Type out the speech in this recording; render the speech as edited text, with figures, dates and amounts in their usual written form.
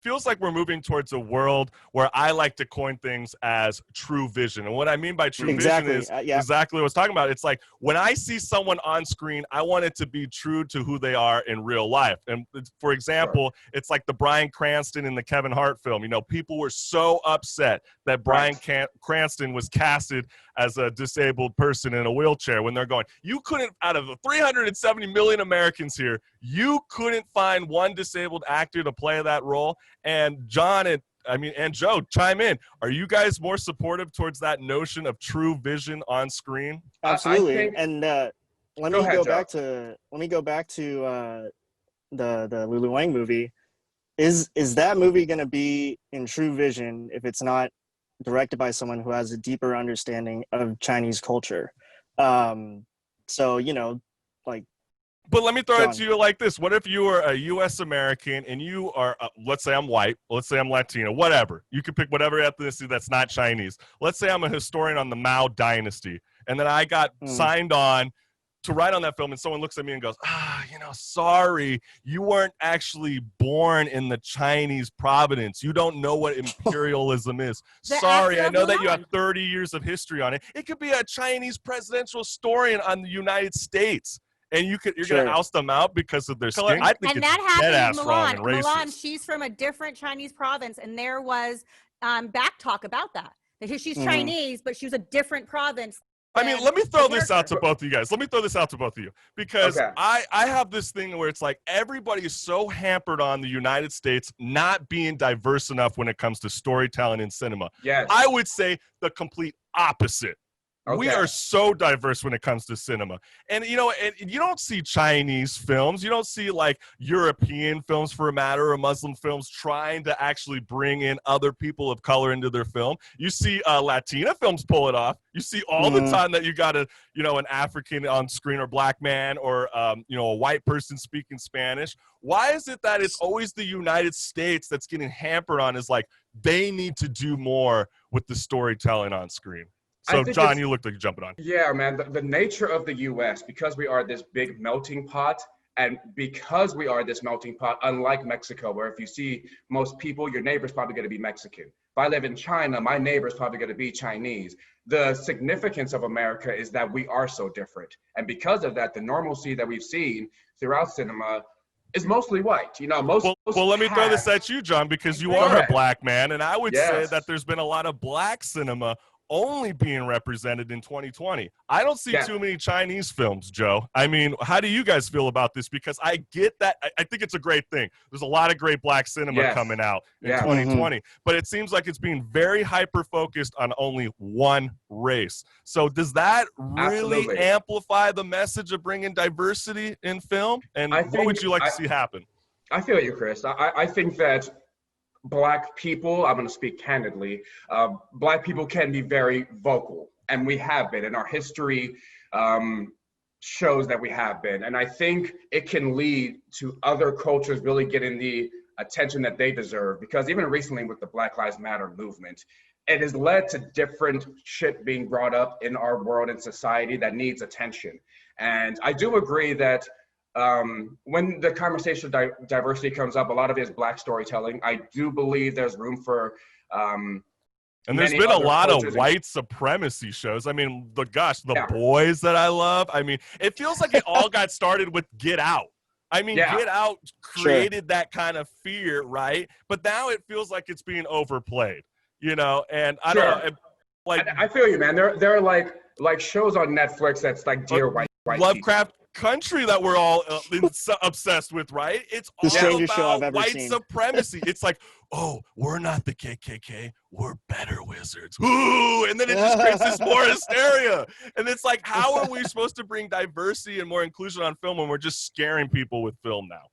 feels like we're moving towards a world where I like to coin things as true vision. And what I mean by true vision is exactly what I was talking about. It's like when I see someone on screen, I want it to be true to who they are in real life. And for example, it's like the Bryan Cranston in the Kevin Hart film. You know, people were so upset that Bryan Cranston was casted as a disabled person in a wheelchair when they're going, you couldn't, out of the 370 million Americans here, you couldn't find one disabled actor to play that role. And John and Joe, chime in. Are you guys more supportive towards that notion of true vision on screen? Absolutely. And let me go back to the Lulu Wang movie. Is that movie going to be in true vision if it's not directed by someone who has a deeper understanding of Chinese culture? So, you know, like. But let me throw it to you like this. What if you are a U.S. American and you are, let's say I'm white, let's say I'm Latino, whatever. You can pick whatever ethnicity that's not Chinese. Let's say I'm a historian on the Mao dynasty, and then I got signed on to write on that film, and someone looks at me and goes, sorry, you weren't actually born in the Chinese providence. You don't know what imperialism is. Sorry, I know that you have 30 years of history on it. It could be a Chinese presidential historian on the United States. And you're going to oust them out because of their skin? I think and that happened in Milan. Milan, she's from a different Chinese province, and there was back talk about that. Because she's Chinese, but she was a different province. I mean, let me throw this out to both of you guys. Because I have this thing where it's like everybody is so hampered on the United States not being diverse enough when it comes to storytelling in cinema. Yes. I would say the complete opposite. Okay. We are so diverse when it comes to cinema. And, you know, and you don't see Chinese films. You don't see, like, European films, for a matter, or Muslim films trying to actually bring in other people of color into their film. You see Latina films pull it off. You see all the time that you got an African on screen, or black man, or, a white person speaking Spanish. Why is it that it's always the United States that's getting hampered on, is like they need to do more with the storytelling on screen? So, John, you look like you're jumping on. Yeah, man. The nature of the U.S., because we are this big melting pot, and because we are this melting pot, unlike Mexico, where if you see most people, your neighbor's probably going to be Mexican. If I live in China, my neighbor's probably going to be Chinese. The significance of America is that we are so different. And because of that, the normalcy that we've seen throughout cinema is mostly white. You know, well, let me throw this at you, John, because you are a black man, and I would say that there's been a lot of black cinema only being represented in 2020. I don't see too many Chinese films, Joe. I mean, how do you guys feel about this? Because I get that. I think it's a great thing. There's a lot of great black cinema coming out in 2020, but it seems like it's being very hyper-focused on only one race. So does that really amplify the message of bringing diversity in film? And what would you like to see happen? I feel you, Chris. I think that Black people, I'm going to speak candidly, Black people can be very vocal, and we have been, and our history shows that we have been. And I think it can lead to other cultures really getting the attention that they deserve, because even recently with the Black Lives Matter movement, it has led to different shit being brought up in our world and society that needs attention. And I do agree that when the conversation of diversity comes up, a lot of it is Black storytelling. I do believe there's room for and there's been a lot of white supremacy shows. I mean, the Boys that I love. I mean, it feels like it all got started with Get Out. I mean, Get Out created that kind of fear, right? But now it feels like it's being overplayed, you know? And I don't know. Like, I feel you, man. There are like shows on Netflix that's like Dear White Lovecraft Country that we're all obsessed with, right? It's all about white supremacy. It's like, oh, we're not the KKK, we're better wizards. Ooh, and then it just creates this more hysteria. And it's like, how are we supposed to bring diversity and more inclusion on film when we're just scaring people with film now?